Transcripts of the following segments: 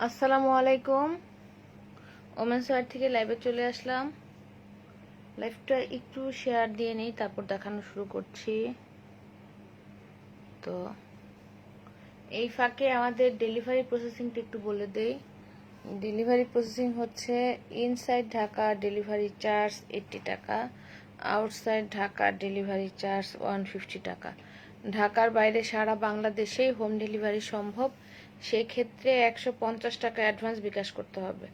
আসসালামু আলাইকুম। Women's wire থেকে লাইভে চলে আসলাম। লাইভটা একটু শেয়ার দিয়ে নেই, তারপর দেখানো শুরু করছি। তো এই ফাঁকে আমাদের ডেলিভারি প্রসেসিংটা একটু বলে দেই। ডেলিভারি প্রসেসিং হচ্ছে ইনসাইড ঢাকা ডেলিভারি চার্জ 80 টাকা, আউটসাইড ঢাকা ডেলিভারি চার্জ 150 টাকা। ঢাকার বাইরে সারা বাংলাদেশেই হোম ডেলিভারি সম্ভব, সেক্ষেত্রে 150 টাকা অ্যাডভান্স বিকাশ করতে হবে।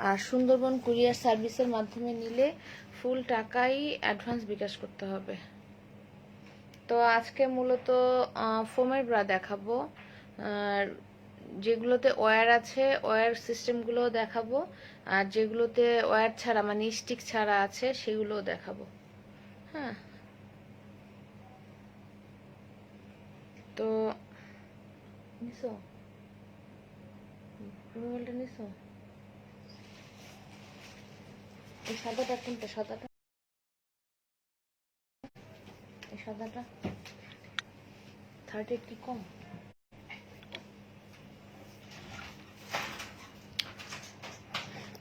আর সুন্দরবন কুরিয়ার সার্ভিসের মাধ্যমে নিলে ফুল টাকাই অ্যাডভান্স বিকাশ করতে হবে। তো আজকে মূলত ফোমের ব্রা দেখাবো, আর যেগুলোতে ওয়্যার আছে ওয়্যার সিস্টেমগুলো দেখাবো, আর যেগুলোতে ওয়্যার ছাড়া মানে স্টিক ছাড়া আছে সেগুলোও দেখাবো। হ্যাঁ, তো নিছো মোবাইলটা নিছো? এই সাদাটা কোনটা? সাদাটা, এই সাদাটা 38 কি কম?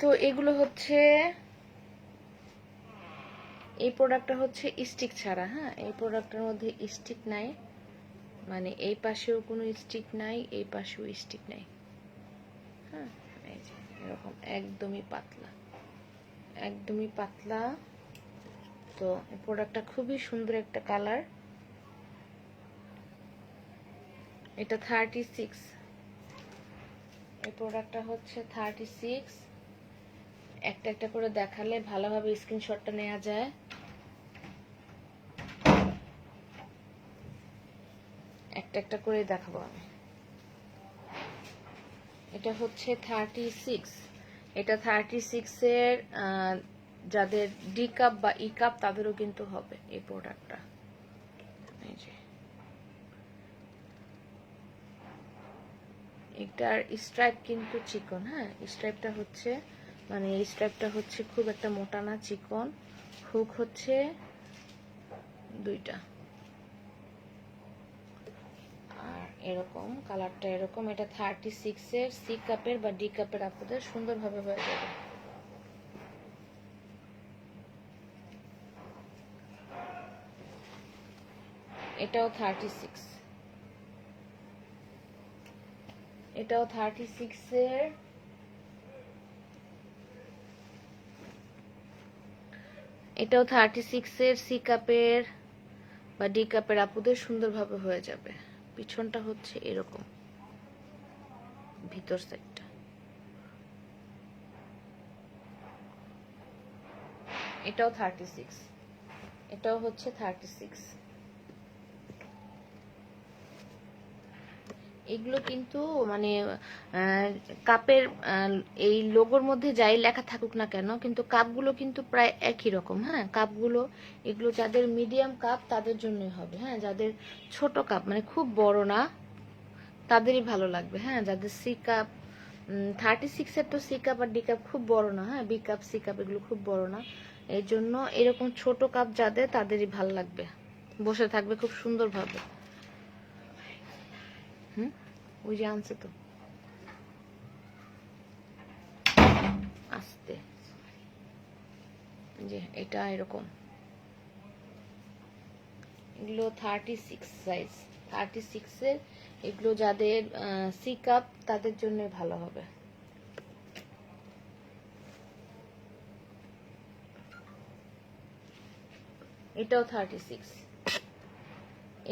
তো এগুলো হচ্ছে, এই প্রোডাক্টটা হচ্ছে স্টিক ছাড়া। হ্যাঁ, এই প্রোডাক্টের মধ্যে স্টিক নাই, মানে এই পাশেও কোনো স্টিক নাই, এই পাশেও স্টিক নাই। হ্যাঁ, এই যে এরকম একদমই পাতলা, একদমই পাতলা। তো এই প্রোডাক্টটা খুবই সুন্দর একটা কালার। এটা 36। এই প্রোডাক্টটা হচ্ছে 36। একটা একটা করে দেখালে ভালোভাবে স্ক্রিনশটটা নেওয়া যায়। একটা একটা করে দেখাবো আমি। এটা হচ্ছে 36। এটা 36 এর যাদের ডি কাপ বা ই কাপ তাদেরও কিন্তু হবে এই প্রোডাক্টটা। এই যে এটার স্ট্রাইপ কিন্তু চিকন। হ্যাঁ, স্ট্রাইপটা হচ্ছে, মানে এই স্ট্রাইপটা হচ্ছে খুব একটা মোটা না, চিকন। হুক হচ্ছে দুইটা, আর এরকম কালারটা এরকম। এটা 36 এর সি কাপের বা ডি কাপের আপনাদের সুন্দরভাবে হয়ে যাবে। এটাও 36, এটাও 36 এর। এটাও 36 এর সি কাপের বা ডি কাপের আপুদের সুন্দরভাবে হয়ে যাবে। পিছনটা হচ্ছে এরকম, ভিতর সাইডটা। এটাও 36, এটাও হচ্ছে 36। এগুলো কিন্তু মানে কাপের এই লোগোর মধ্যে যাই লেখা থাকুক না কেন, কিন্তু কাপগুলো কিন্তু প্রায় একই রকম। হ্যাঁ, কাপগুলো এগুলো যাদের মিডিয়াম কাপ তাদের জন্যই হবে। হ্যাঁ, যাদের ছোট কাপ মানে খুব বড় না তাদেরই ভালো লাগবে। হ্যাঁ, যাদের সি কাপ 36 এর, তো সি কাপ আর ডি কাপ খুব বড় না। হ্যাঁ, বি কাপ সি কাপ এগুলো খুব বড় না, এই জন্য এরকম ছোট কাপ যাদের তাদেরই ভালো লাগবে, বসে থাকবে খুব সুন্দরভাবে। ওই যে আনছে তো আস্তে, যে এটা এরকম। এগুলো 36 সাইজ, 36 এর। এগুলো যাদের সি কাপ তাদের জন্য ভালো হবে। এটাও 36।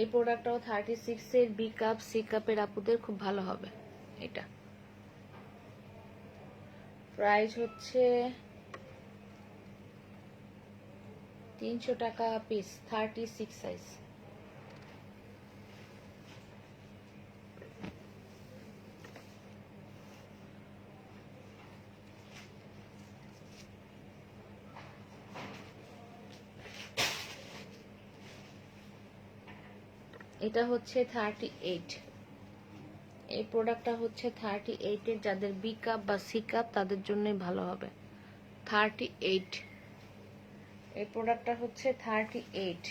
এই প্রোডাক্টটাও 36 এর বি কাপ সি কাপের আপুদের খুব ভালো হবে। এটা প্রাইস হচ্ছে 300 টাকা পিস, 36 সাইজ। এটা হচ্ছে 38। এই প্রোডাক্টটা হচ্ছে 38 এর, যাদের বি কাপ বা সি কাপ তাদের জন্যই ভালো হবে। 38। এই প্রোডাক্টটা হচ্ছে 38।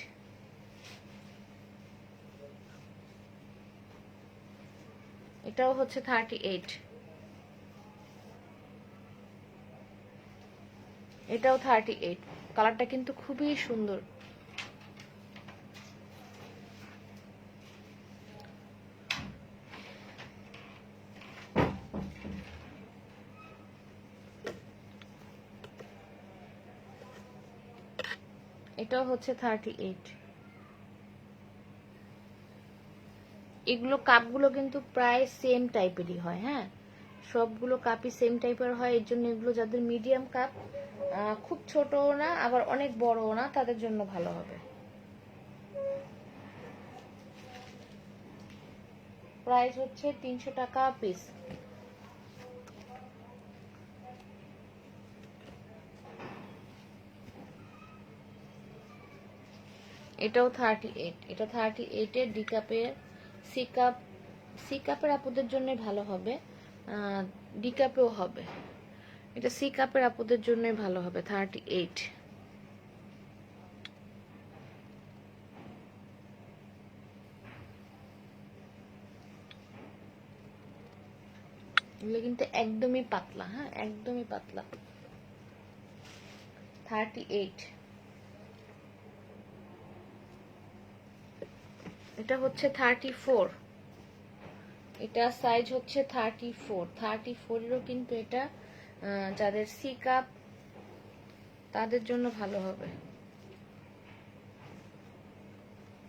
এটাও হচ্ছে 38। এটাও 38, কালারটা কিন্তু খুবই সুন্দর। এটাও হচ্ছে 38। এগুলো কাপগুলো কিন্তু প্রায় সেম টাইপেরই হয়, হ্যাঁ, সবগুলো কাপই সেম টাইপের হয়। এর জন্য এগুলো যাদের মিডিয়াম কাপ, খুব ছোটও না আবার অনেক বড়ও না, তাদের জন্য ভালো হবে। প্রাইস হচ্ছে 300 টাকা পিস। এটাও 38, এটা 38 এর ডি কাপের। সি কাপ, সি কাপের আপুদের জন্য ভালো হবে, ডি কাপেও হবে। এটা সি কাপের আপুদের জন্য ভালো হবে, 38। এগুলো কিন্তু একদমই পাতলা, হ্যাঁ, একদমই পাতলা। 38। এটা হচ্ছে 34, এটা সাইজ হচ্ছে 34। 34এরও কিন্তু এটা যাদের সি কাপ তাদের জন্য ভালো হবে।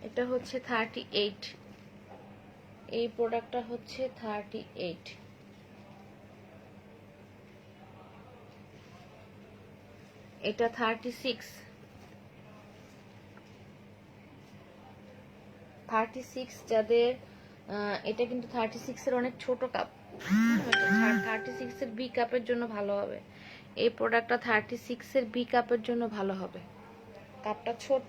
এটা হচ্ছে 38, এই প্রোডাক্টটা হচ্ছে 38। এটা 36। 36 যাদের, এটা কিন্তু 36 এর অনেক ছোট কাপ। 36 এর বি কাপের জন্য ভালো হবে এই প্রোডাক্টটা। 36 এর বি কাপের জন্য ভালো হবে, কাপটা ছোট।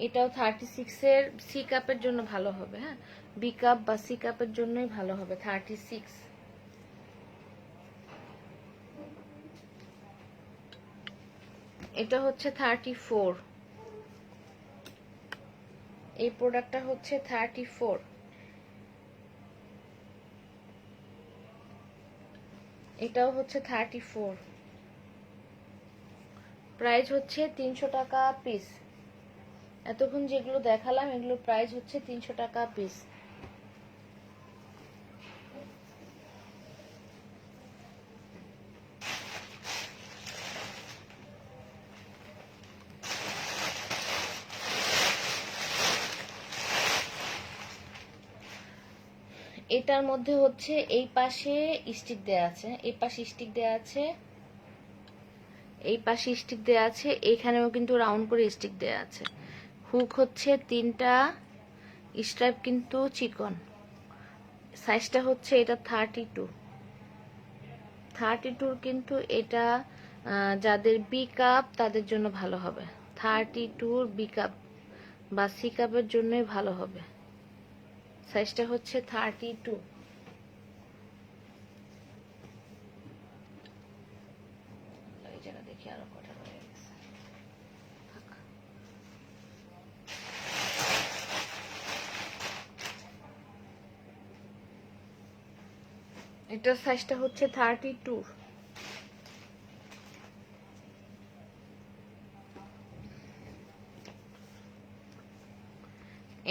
এটাও 36 এর সি কাপের জন্য ভালো হবে, হ্যাঁ, বি কাপ বা সি কাপের জন্যই ভালো হবে 36। এটা হচ্ছে 34, এই প্রোডাক্টটা হচ্ছে 34। এটাও হচ্ছে 34, প্রাইস হচ্ছে 300 টাকা পিস। এতক্ষণ যেগুলো দেখালাম এগুলো প্রাইস হচ্ছে 300 টাকা পিস। এটার মধ্যে হচ্ছে এই পাশে স্টিক দেয়া আছে, এই পাশে স্টিক দেয়া আছে, এই পাশে স্টিক দেয়া আছে, এইখানেও কিন্তু রাউন্ড করে স্টিক দেয়া আছে। হুক হচ্ছে 3টা, স্ট্রাইপ কিন্তু চিকন। সাইজটা হচ্ছে এটা 32। 32 কিন্তু এটা যাদের বি কাপ তাদের জন্য ভালো হবে। 32 বি কাপ বা সি কাপের জন্যই ভালো হবে। সাইজটা হচ্ছে 32। এই জায়গা দেখি আরো কটা রয়ে গেছে। এটার সাইজটা হচ্ছে 32।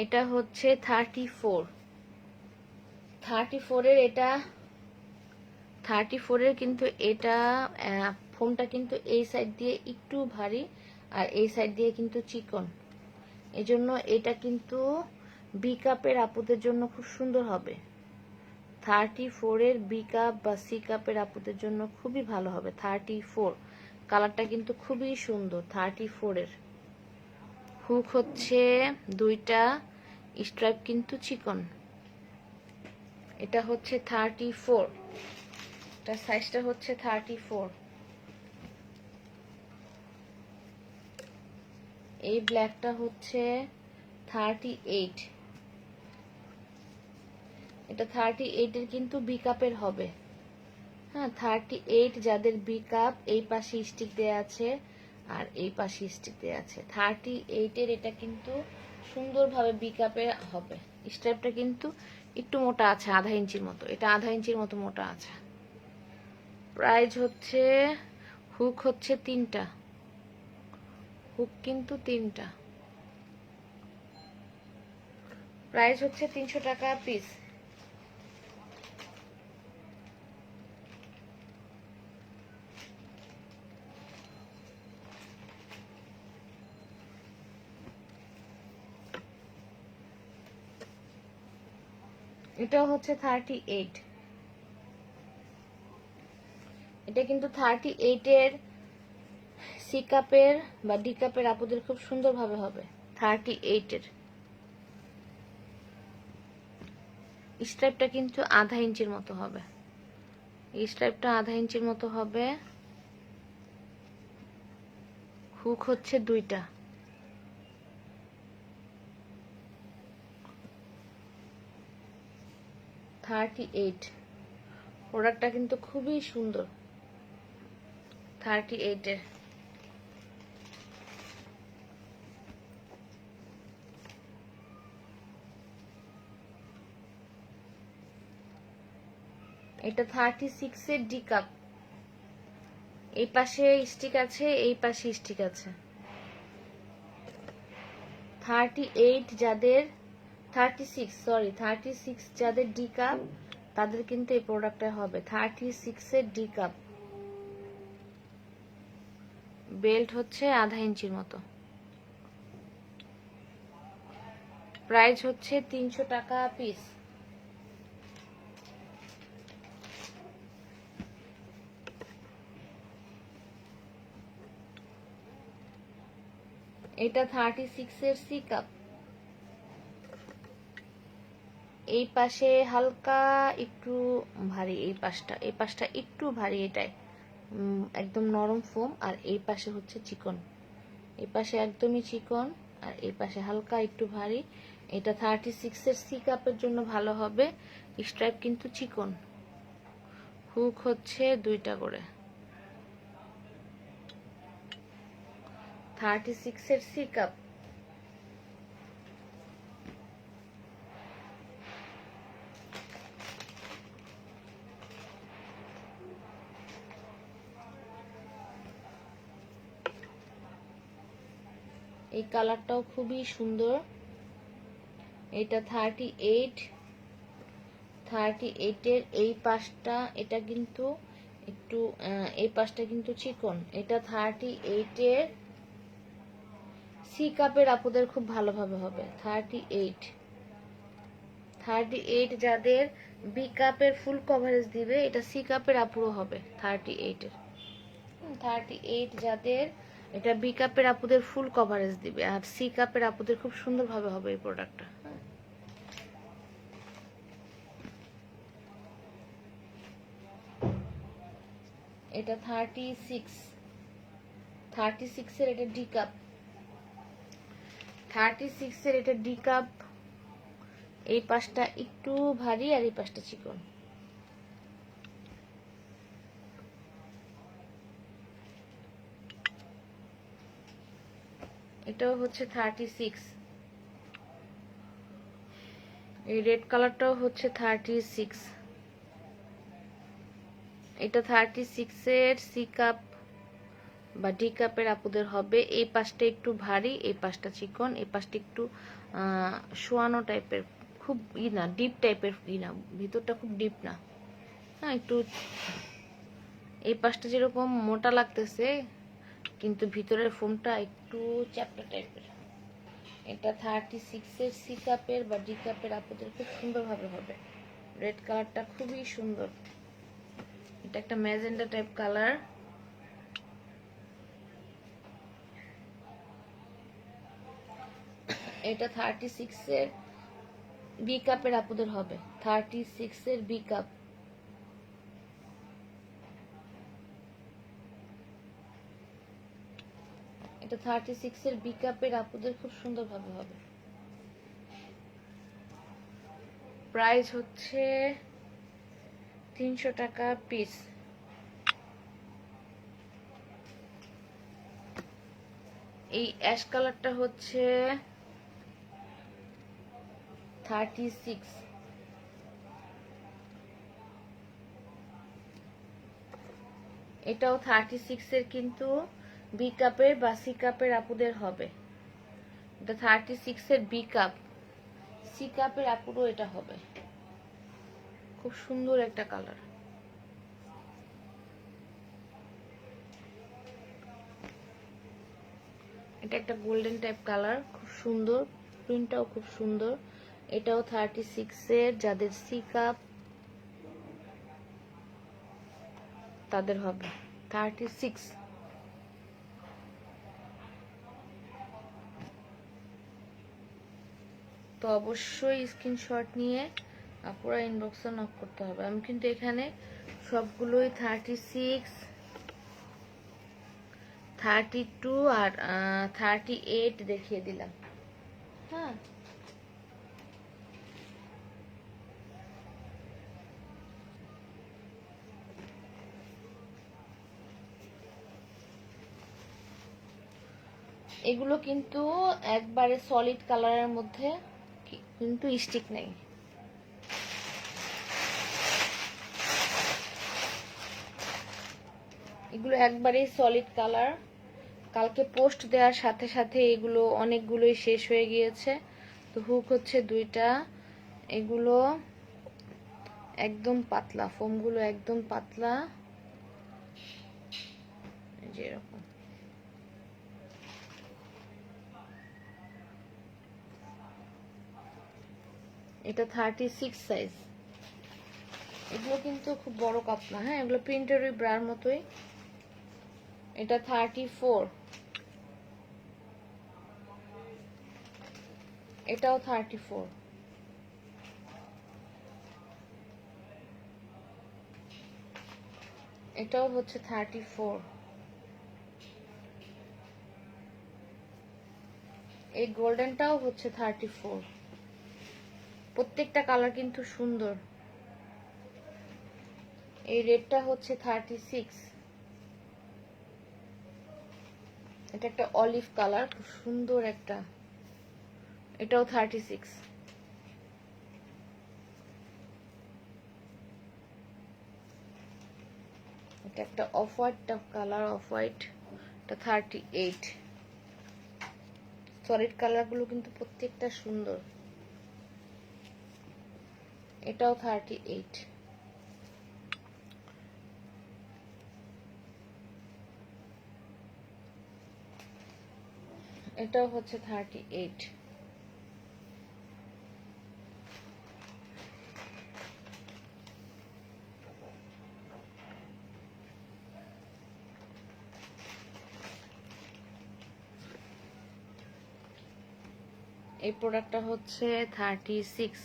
এটা হচ্ছে 34। 34 এর এটা, 34 এর কিন্তু এটা ফোমটা কিন্তু এই সাইড দিয়ে একটু ভারী আর এই সাইড দিয়ে কিন্তু চিকন। এজন্য এটা কিন্তু বি কাপের আপুদের জন্য খুব সুন্দর হবে। 34 এর বি কাপ বা সি কাপের আপুদের জন্য খুবই ভালো হবে। 34 কালারটা কিন্তু খুবই সুন্দর। 34 এর হুক হচ্ছে 2টা, স্ট্রাইপ কিন্তু চিকন। এটা হচ্ছে 34, এটা সাইজটা হচ্ছে 34। এই ব্ল্যাকটা হচ্ছে 38। এটা 38 এর কিন্তু বি কাপের হবে, হ্যাঁ, 38 যাদের বি কাপ, এই পাশে স্টিক দেয়া আছে আর এই পাশে স্টিক দেয়া আছে। 38 এর এটা কিন্তু সুন্দরভাবে বি কাপে হবে। স্ট্রাইপটা কিন্তু একটু মোটা আছে, 1/2 ইঞ্চির মতো, এটা 1/2 ইঞ্চির মতো মোটা আছে। প্রাইস হচ্ছে, হুক হচ্ছে 3টা, হুক কিন্তু 3টা। প্রাইস হচ্ছে 300 টাকা পিস। এটাও হচ্ছে 38, এটা কিন্তু 38 এর সি কাপের বা ডি কাপের আপুদের খুব সুন্দরভাবে হবে। 38 এর স্ট্রাইপটা কিন্তু 1/2 ইঞ্চির মতো হবে, এই স্ট্রাইপটা 1/2 ইঞ্চির মতো হবে। হুক হচ্ছে 2টা। প্রোডাক্টটা কিন্তু খুবই সুন্দর। 38 এর এটা 36 এর ডি কাপ। এই পাশে স্টিক আছে, এই পাশে স্টিক আছে। 38 যাদের, 36 যাদের ডি কাপ তাদের কিন্তু এই প্রোডাক্টটা হবে। 36 এর ডি কাপ, বেল্ট হচ্ছে 1/2 ইঞ্চির মতো। প্রাইস হচ্ছে 300 টাকা পিস। এটা 36 এর সি কাপ। এই পাশে হালকা একটু ভারী, এই পাশটা একটু ভারী, এটাই একদম নরম ফোম, আর এই পাশে হচ্ছে চিকন। এই পাশে একদমই চিকন আর এই পাশে হালকা একটু ভারী। এটা 36 এর সি কাপের জন্য ভালো হবে। স্ট্রাইপ কিন্তু চিকন, হুক হচ্ছে 2টা করে। 36 এর সি কাপ। এই কালারটাও খুবই সুন্দর। এটা 38 এর এই পাশটা, এটা কিন্তু একটু এই পাশটা কিন্তু চিকন। এটা 38 এর সি কাপের আপুদের খুব ভালোভাবে হবে। 38 যাদের বি কাপের ফুল কভারেজ দিবে, এটা সি কাপের আপুরও হবে। 38 যাদের এটা বি কাপের আপুদের ফুল কভারেজ দিবে, আর সি কাপের আপুদের খুব সুন্দরভাবে হবে এই প্রোডাক্টটা। এটা 36 এর এটা ডি কাপ। 36 এর এটা ডি কাপ। এই পাশটা একটু ভারী আর এই পাশটা চিকন। এটাও হচ্ছে 36। এই রেড কালারটাও হচ্ছে 36। এটা 36 এর সি কাপ বা ডি কাপের আপুদের হবে। এই পাশটা একটু ভারী, এই পাশটা চিকন, এই পাশটা একটু শোয়ানো টাইপের, খুব না ডিপ টাইপের, না ভিতরটা খুব ডিপ না, হ্যাঁ একটু। এই পাশটা যেরকম মোটা লাগতেছে কিন্তু ভিতরের ফোমটা একটু চ্যাপ্টা টাইপের। এটা 36 এর সি কাপের বা ডি কাপের আপুদের খুব সুন্দরভাবে হবে। রেড কালারটা খুবই সুন্দর, এটা একটা ম্যাজেন্ডা টাইপ কালার। এটা 36 এর বি কাপের আপুদের হবে। 36 এর বি কাপ। এটা 36 এর বি কাপের আপুদের খুব সুন্দরভাবে হবে। প্রাইস হচ্ছে 300 টাকা পিস। এই অ্যাশ কালারটা হচ্ছে 36। এটাও 36 এর, কিন্তু বি কাপের বা সি কাপের আপুদের হবে। এটা 36 এর বি কাপ, সি কাপের আপুরও এটা হবে। খুব সুন্দর একটা কালার। এটা একটা গোল্ডেন টাইপ কালার, খুব সুন্দর, প্রিন্টটাও খুব সুন্দর। এটাও 36 এর, যাদের সি কাপ তাদের হবে 36। তো অবশ্যই স্ক্রিনশট নিয়ে আপুরা ইনবক্সে নক করতে হবে। আমি কিন্তু এখানে সবগুলোই 36, 32 আর 38 দেখিয়ে দিলাম। হ্যাঁ, এগুলো কিন্তু একবারে সলিড কালারের মধ্যে, কিন্তু স্টিক নেই। এগুলো একবারেই সলিড কালার। কালকে পোস্ট দেওয়ার সাথে সাথে এগুলো অনেকগুলোই শেষ হয়ে গিয়েছে। তো হুক হচ্ছে 2টা। এগুলো একদম পাতলা, ফোমগুলো একদম পাতলা, যেরকম। এটা 36 সাইজ। এগুলো কিন্তু খুব বড় কাপ না, হ্যাঁ, এগুলো প্রিন্টের ওই ব্রার মতোই। এটা 34। এটাও 34। এটাও হচ্ছে 34। এই গোল্ডেনটাও হচ্ছে 34। প্রত্যেকটা কালার কিন্তু সুন্দর। এই রেডটা হচ্ছে 36। এটা একটা অলিভ কালার, খুব সুন্দর একটা। এটাও 36। এটা একটা off white colour, off white. এটা 38। সলিড কালারগুলো কিন্তু প্রত্যেকটা সুন্দর। এটাও 38। এটাও হচ্ছে 38। এই প্রোডাক্টটা হচ্ছে 36।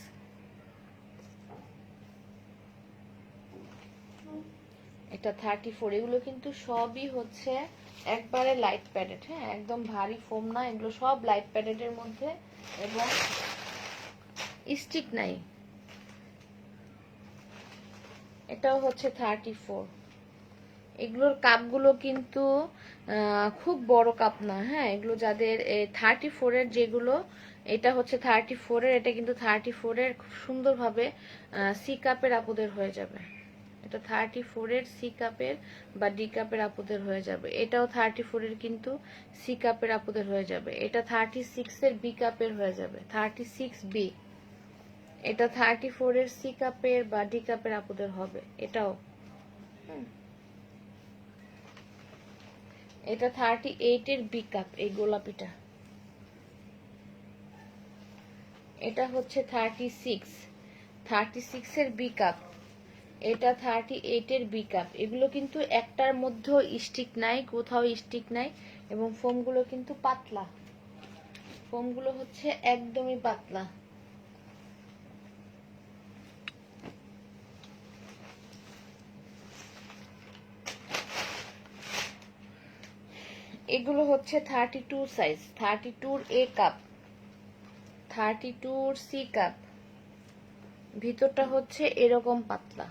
এটা 34। এগুলো কিন্তু সবই হচ্ছে একবারে লাইট প্যাডেড, হ্যাঁ, একদম ভারী ফোম না, এগুলো সব লাইট প্যাডেডের মধ্যে এবং স্টিক নাই। এটাও হচ্ছে 34। এগুলোর কাপগুলো কিন্তু খুব বড় কাপ না, হ্যাঁ, এগুলো যাদের 34-এর যেগুলো, এটা হচ্ছে 34-এর, এটা কিন্তু 34-এর খুব সুন্দরভাবে সি কাপের আপুদের হয়ে যাবে। এটা 34-এর সি কাপের বা ডি কাপের আপুদের হয়ে যাবে। এটাও 34-এর, কিন্তু সি কাপের আপুদের হয়ে যাবে। এটা 36-এর বি কাপের হয়ে যাবে, 36B। এটা 34-এর সি কাপের বা ডি কাপের আপুদের হবে। এটাও এটা 38-এর বি কাপ, এই গোলাপিটা। এটা হচ্ছে 36-এর বি কাপ। এটা 38-এর বি কাপ। এগুলো কিন্তু একটার মধ্যেও স্টিক নাই, কোথাও স্টিক নাই, এবং ফোমগুলো কিন্তু পাতলা। ফোমগুলো হচ্ছে একদমই পাতলা। এগুলো হচ্ছে 32 সাইজ, 32-র এ কাপ, 32-র সি কাপ। ভিতরটা হচ্ছে এরকম পাতলা।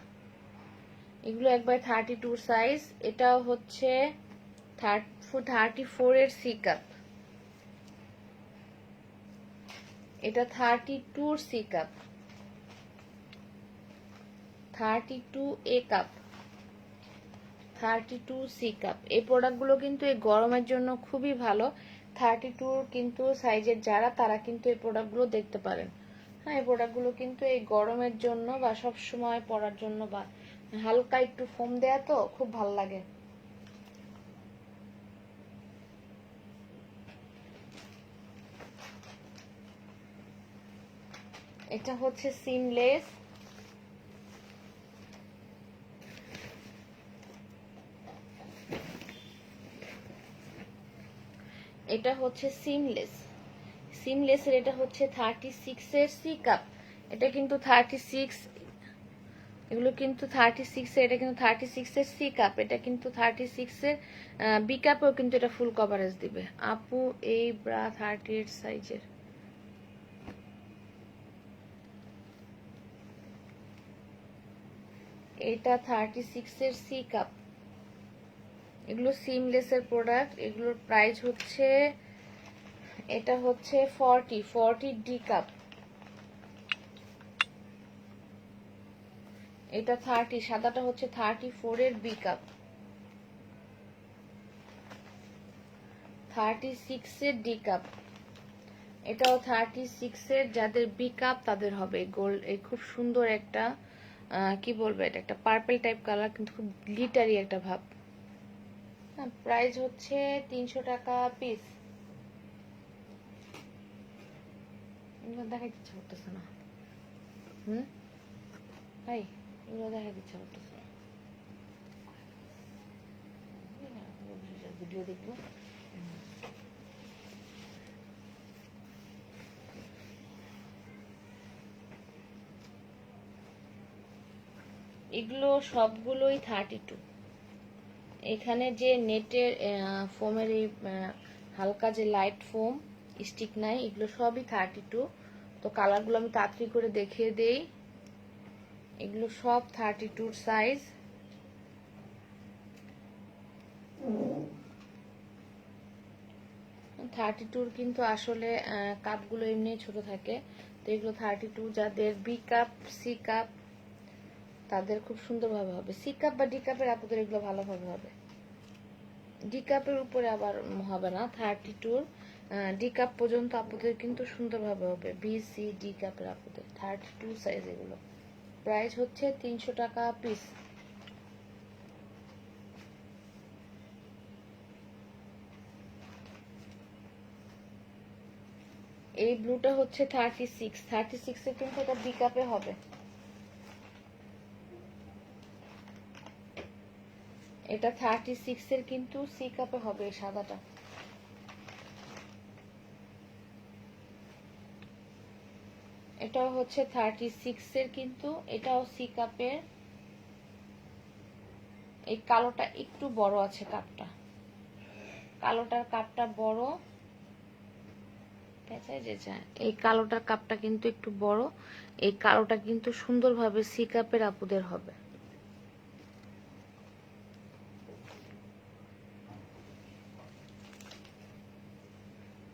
এগুলো একবার 32 সাইজ। এটাও হচ্ছে 34-এর সি কাপ। এটা 32 C cup, 32 A cup, 32 C cup. এই প্রোডাক্টগুলো কিন্তু এই গরমের জন্য খুবই ভালো। 32 কিন্তু সাইজের যারা, তারা কিন্তু এই প্রোডাক্টগুলো দেখতে পারেন। হ্যাঁ, এই প্রোডাক্টগুলো কিন্তু এই গরমের জন্য বা সব সময় পরার জন্য, বা হালকা একটু ফোম দেয়া তো খুব ভালো লাগে। এটা হচ্ছে সিমলেস, এটা হচ্ছে সিমলেসের এটা হচ্ছে 36 এর সি কাপ। এটা কিন্তু 36, এগুলো কিন্তু 36 এর, এটা কিন্তু 36 এর সি কাপ, এটা কিন্তু 36 এর বি কাপেও কিন্তু এটা ফুল কভারেজ দিবে। আপু এই ব্রা 38 সাইজের, এটা 36 এর সি কাপ। এগুলো সিমলেসের প্রোডাক্ট, এগুলোর প্রাইস হচ্ছে, এটা হচ্ছে 40 ডি কাপ, এটা 30, সাদাটা হচ্ছে 34 এর বি কাপ, 36 এর ডি কাপ, এটাও 36 এর। যাদের বি কাপ তাদের হবে গোল্ড। এই খুব সুন্দর একটা কি বলবো, এটা একটা পার্পল টাইপ কালার, কিন্তু খুব গ্লিটারি একটা ভাব। প্রাইস হচ্ছে 300 টাকা পিস। এগুলো দেখাইতে ইচ্ছা করতেছে না। ভাই এগুলো দেখাইতে ইচ্ছা করতেছে না, ভিডিও দেখবো। এগুলো সবগুলোই 32। এখানে যে নেটের ফোমের এই হালকা যে লাইট ফোম স্টিক নাই, এগুলো সবই 32। তো কালারগুলো আমি তাড়াতাড়ি করে দেখিয়ে দেই। এগুলো সব 32 সাইজ। থার্টি টুর কিন্তু আসলে কাপগুলো এমনি ছোট থাকে, তো এগুলো 32। যাদের বি কাপ সি কাপ তাদের খুব সুন্দরভাবে হবে। সি কাপ বা ডি কাপের আপনাদের এগুলো ভালোভাবে হবে। ডি কাপের উপরে আবার হবে না। 32 ডি কাপ পর্যন্ত আপনাদের কিন্তু সুন্দরভাবে হবে। বি সি ডি কাপের আপনাদের 32 সাইজ। এগুলো প্রাইস হচ্ছে 300 টাকা পিস। এই ব্লুটা হচ্ছে 36 এ কিন্তু এটা বি কাপে হবে। এটা 36 এর কিন্তু সি কাপে হবে এই সাদাটা। এটাও হচ্ছে 36 এর কিন্তু এটাও সি কাপের। এই কালোটা একটু বড় আছে কাপটা, কালোটার কাপটা বড়, এই কালোটার কাপটা কিন্তু একটু বড়। এই কালোটা কিন্তু সুন্দরভাবে সি কাপের আপুদের হবে।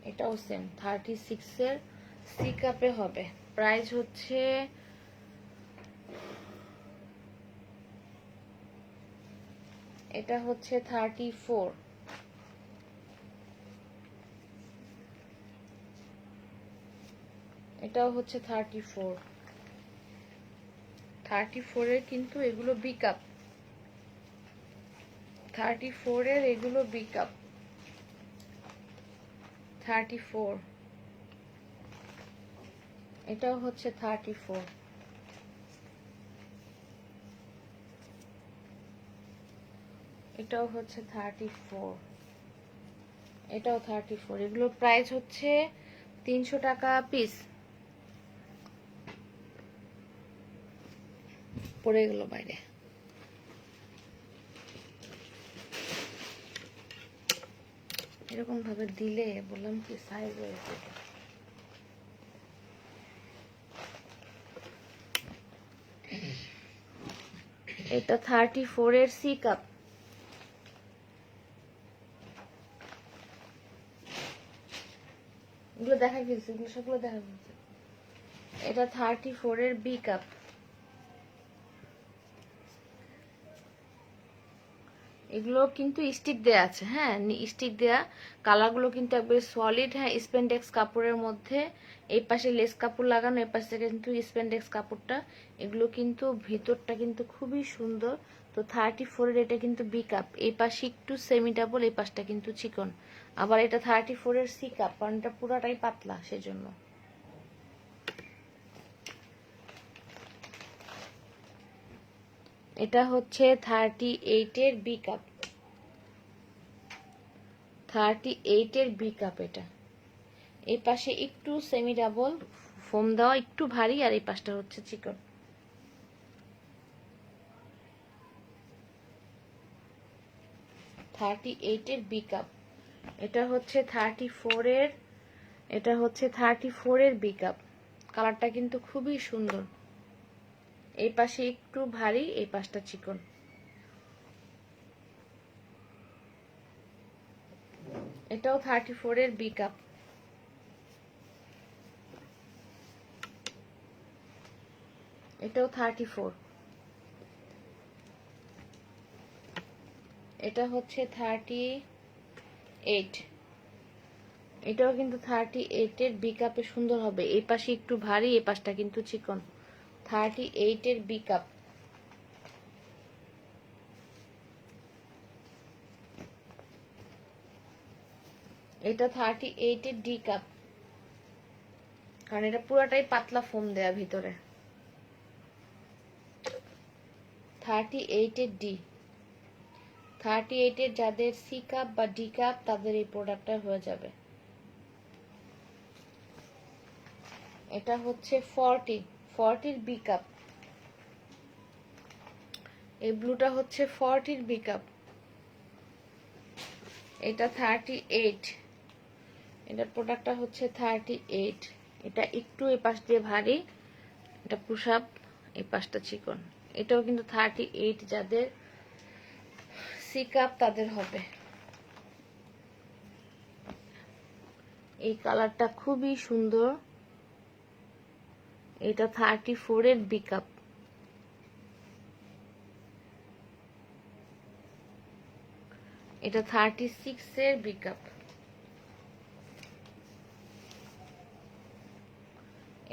এটাও সেম 36 এর সি কাপে হবে। প্রাইস হচ্ছে এটা হচ্ছে 34। এটাও হচ্ছে 34 এর কিন্তু এগুলো বি কাপ। 34 এর এগুলো বি কাপ। 34 এটাও হচ্ছে 34। এটাও হচ্ছে 34। এটাও 34। এগুলোর প্রাইস হচ্ছে 300 টাকা পিস। পড়ে গেল বাইরে। এরকম ভাবে দিলে বললাম কি সাইজ হয়েছে। এটা 34 এর সি কাপ। এগুলো দেখা গেছে, এগুলো সবগুলো দেখা গেছে। এটা 34 এর বি কাপ। এগুলো কিন্তু স্টিক দেয়া আছে, হ্যাঁ স্টিক দেয়া। কালারগুলো কিন্তু একবারে সলিড, হ্যাঁ স্পেন্ডেক্স কাপড়ের মধ্যে। এই পাশে লেস কাপড় লাগানো, এই পাশে কিন্তু স্পেন্ডেক্স কাপড়টা। এগুলো কিন্তু ভিতরটা কিন্তু খুবই সুন্দর। তো 34 এর এটা কিন্তু বি কাপ। এই পাশে একটু সেমি ডাবল, এই পাশটা কিন্তু চিকন। আবার এটা 34 এর সি কাপ, কারণ এটা পুরাটাই পাতলা সেজন্য। এটা হচ্ছে 38 এর বি কাপ। 38 এর বি কাপ এটা। এই পাশে একটু সেমি ডাবল ফোম দেওয়া, একটু ভারী, আর এই পাশটা হচ্ছে চিকন। থার্টি এইটের বি কাপ। এটা হচ্ছে 34 এর, এটা হচ্ছে 34 এর বি কাপ। কালারটা কিন্তু খুবই সুন্দর। এই পাশে একটু ভারী, এই পাশটা চিকন। এটাও 34 এর বি কাপ। এটাও 34। এটা হচ্ছে 38। এটাও কিন্তু 38 এর বি কাপে সুন্দর হবে। এই পাশে একটু ভারী, এই পাশটা কিন্তু চিকন। 38 এর বি কাপ। এটা 38 এর ডি কাপ, কারণ এটা পুরাটাই পাতলা ফোম দেয়া ভিতরে। 38 এর ডি। 38 এর যাদের সি কাপ বা ডি কাপ তাদের এই প্রোডাক্টটা হয়ে যাবে। এটা হচ্ছে 40 বি কাপ। এই ব্লুটা হচ্ছে 40 বি কাপ। এটা 38। এটার প্রোডাক্টটা হচ্ছে 38। এটা একটু এই পাশ দিয়ে ভারী, এটা পুশ আপ, এই পাশটা চিকন। এটাও কিন্তু 38 যাদের সি কাপ তাদের হবে। এই কালারটা খুবই সুন্দর। এটা 34 এর বি কাপ। এটা 36 এর বি কাপ।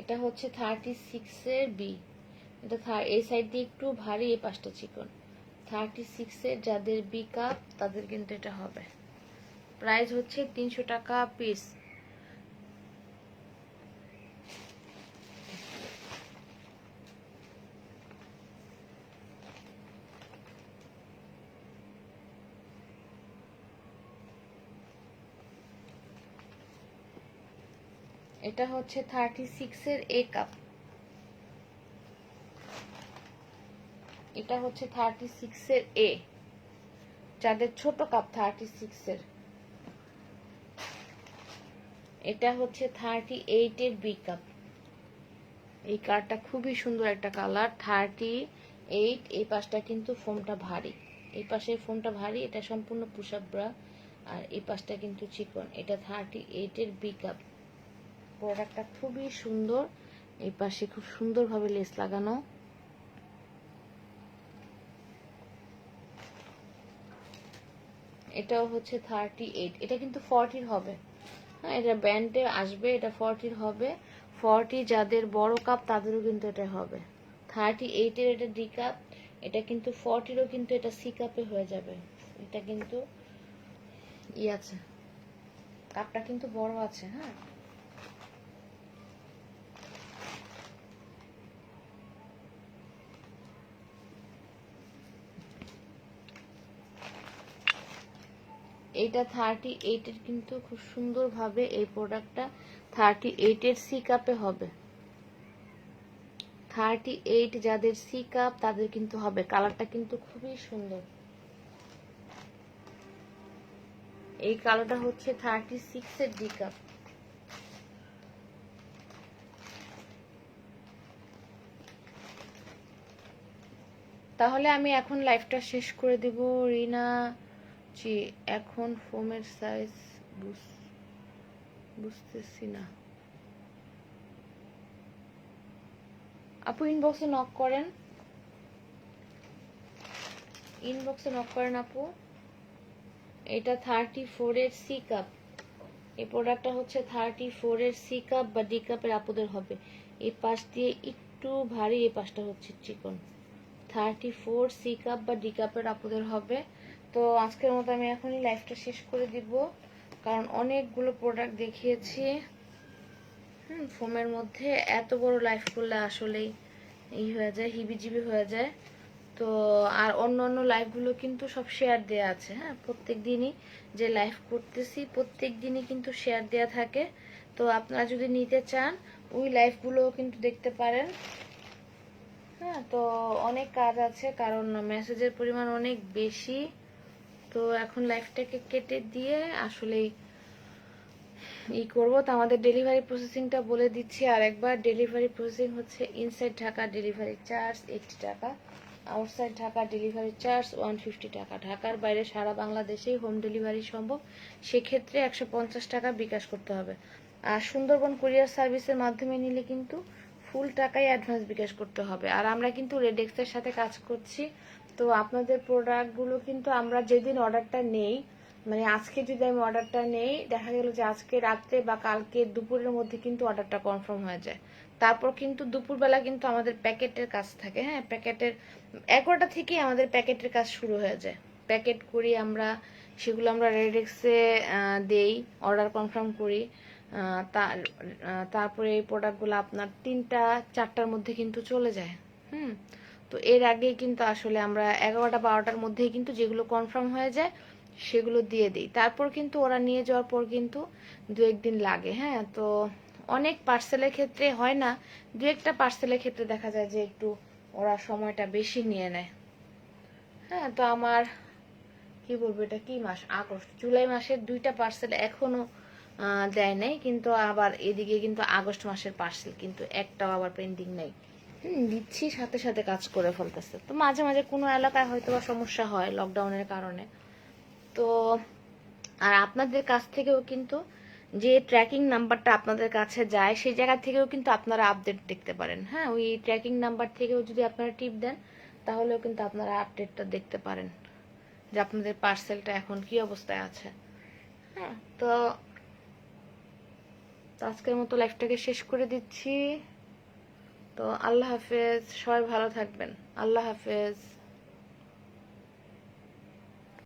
এটা হচ্ছে 36 এর বি। এটা এই সাইড দিয়ে একটু ভারী, এই পাশটা চিকন। 36 এর যাদের বি কাপ তাদের কিন্তু এটা হবে। প্রাইস হচ্ছে 300 টাকা পিস। এটা হচ্ছে 36 এর এ কাপ। এটা হচ্ছে 36 এর এ, যাদের ছোট কাপ 36 এর। এটা হচ্ছে 38 এর বি কাপ। এই কালারটা খুবই সুন্দর একটা কালার। 38। এই পাশটা কিন্তু ফোমটা ভারী, এই পাশের ফোমটা ভারী। এটা সম্পূর্ণ পুশ আপ ব্রা, আর এই পাশটা কিন্তু চিকন। এটা 38 এর বি কাপ। প্রোডাক্টটা খুবই সুন্দর। এই পাশে খুব সুন্দরভাবে লেস লাগানো। এটাও হচ্ছে 38। এটা কিন্তু 40 হবে, হ্যাঁ এটা ব্যান্ডে আসবে। এটা 40 হবে। 40 যাদের বড় কাপ তাদেরও কিন্তু এটা হবে। 38 এর এটা ডি কাপ। এটা কিন্তু 40রও কিন্তু এটা সি কাপে হয়ে যাবে। এটা কিন্তু আছে, কাপটা কিন্তু বড় আছে। হ্যাঁ এইটা 38 এর কিন্তু খুব সুন্দরভাবে এই প্রোডাক্টটা 38 এর সি কাপে হবে। 38 যাদের সি কাপ তাদের কিন্তু হবে। কালারটা কিন্তু খুবই সুন্দর। এই কালারটা হচ্ছে 36 এর ডি কাপ। তাহলে আমি এখন লাইভটা শেষ করে দিব। রিনা জি, এখন ফোমের সাইজ বুঝতেছি না। আপু ইনবক্সে নক করেন, ইনবক্সে নক করেন আপু। এটা 34 এর সি কাপ, এই প্রোডাক্টটা হচ্ছে 34 এর সি কাপ বা ডি কাপের আপুদের হবে। এই পাশ দিয়ে একটু ভারী, এই পাশটা হচ্ছে চিকন। 34 সি কাপ বা ডি কাপের আপুদের হবে। তো আজকের মতো আমি এখনই লাইভটা শেষ করে দিব, কারণ অনেকগুলো প্রোডাক্ট দেখিয়েছি। ফোমের মধ্যে এত বড় লাইভ করলে আসলেই এই হয়ে যায়, হিবিজিবি হয়ে যায়। তো আর অন্য অন্য লাইভগুলো কিন্তু সব শেয়ার দেয়া আছে। হ্যাঁ, প্রত্যেক দিনই যে লাইভ করতেছি প্রত্যেক দিনই কিন্তু শেয়ার দেয়া থাকে। তো আপনারা যদি নিতে চান ওই লাইভগুলোও কিন্তু দেখতে পারেন। হ্যাঁ, তো অনেক কাজ আছে, কারণ মেসেজের পরিমাণ অনেক বেশি। তো এখন লাইভটাকে কেটে দিয়ে আসলেই করবো। তো আমাদের ডেলিভারি প্রসেসিংটা বলে দিচ্ছি আর একবার। ডেলিভারি প্রসেসিং হচ্ছে ইনসাইড ঢাকা ডেলিভারি চার্জ 80 টাকা, আউটসাইড ঢাকা ডেলিভারি চার্জ 150 টাকা। ঢাকার বাইরে সারা বাংলাদেশেই হোম ডেলিভারি সম্ভব, সেক্ষেত্রে 150 টাকা বিকাশ করতে হবে। আর সুন্দরবন কুরিয়ার সার্ভিসের মাধ্যমে নিলে কিন্তু ফুল টাকাই অ্যাডভান্স বিকাশ করতে হবে। আর আমরা কিন্তু রেডেক্সের সাথে কাজ করছি। তো আপনাদের প্রোডাক্টগুলো কিন্তু আমরা যেদিন অর্ডারটা নেই, মানে আজকে যদি আমি অর্ডারটা নেই, দেখা গেল যে আজকে রাত্রে বা কালকে দুপুরের মধ্যে কিন্তু অর্ডারটা কনফার্ম হয়ে যায়। তারপর কিন্তু দুপুরবেলা কিন্তু আমাদের প্যাকেটের কাজ থাকে। হ্যাঁ, প্যাকেটের 11টা থেকেই আমাদের প্যাকেটের কাজ শুরু হয়ে যায়। প্যাকেট করি আমরা, সেগুলো আমরা রেডেক্সে দেই, অর্ডার কনফার্ম করি। তারপরে এই প্রোডাক্টগুলো আপনার 3টা 4টার মধ্যে কিন্তু চলে যায়। তো এর আগেই কিন্তু আসলে আমরা 11টা 12টার মধ্যেই কিন্তু যেগুলো কনফার্ম হয়ে যায় সেগুলো দিয়ে দিই। তারপর কিন্তু ওরা নিয়ে যাওয়ার পর কিন্তু 2-1 দিন লাগে। হ্যাঁ, তো অনেক পার্সেলের ক্ষেত্রে হয় না, 2-একটা পার্সেলের ক্ষেত্রে দেখা যায় যে একটু ওরা সময়টা বেশি নিয়ে নেয়। হ্যাঁ, তো আমার কি বলবো, এটা কি মাস, আগস্ট, জুলাই মাসের 2টা পার্সেল এখনো দেয় নাই, কিন্তু আবার এদিকে কিন্তু আগস্ট মাসের পার্সেল কিন্তু একটাও আবার পেন্ডিং নেই। দিচ্ছি, সাথে সাথে কাজ করে ফেলতেছে। তো মাঝে মাঝে কোনো এলাকায় হয়তো বা সমস্যা হয় লকডাউনের কারণে। তো আর আপনাদের কাছ থেকেও কিন্তু যে ট্র্যাকিং নাম্বারটা আপনাদের কাছে যায় সেই জায়গা থেকেও কিন্তু আপনারা আপডেট দেখতে পারেন। হ্যাঁ, ওই ট্র্যাকিং নাম্বার থেকেও যদি আপনারা টিপ দেন তাহলেও কিন্তু আপনারা আপডেটটা দেখতে পারেন যে আপনাদের পার্সেলটা এখন কি অবস্থায় আছে। হ্যাঁ, তো আজকের মতো লাইফটাকে শেষ করে দিচ্ছি। তো আল্লাহ হাফেজ, সবাই ভালো থাকবেন। আল্লাহ হাফেজ।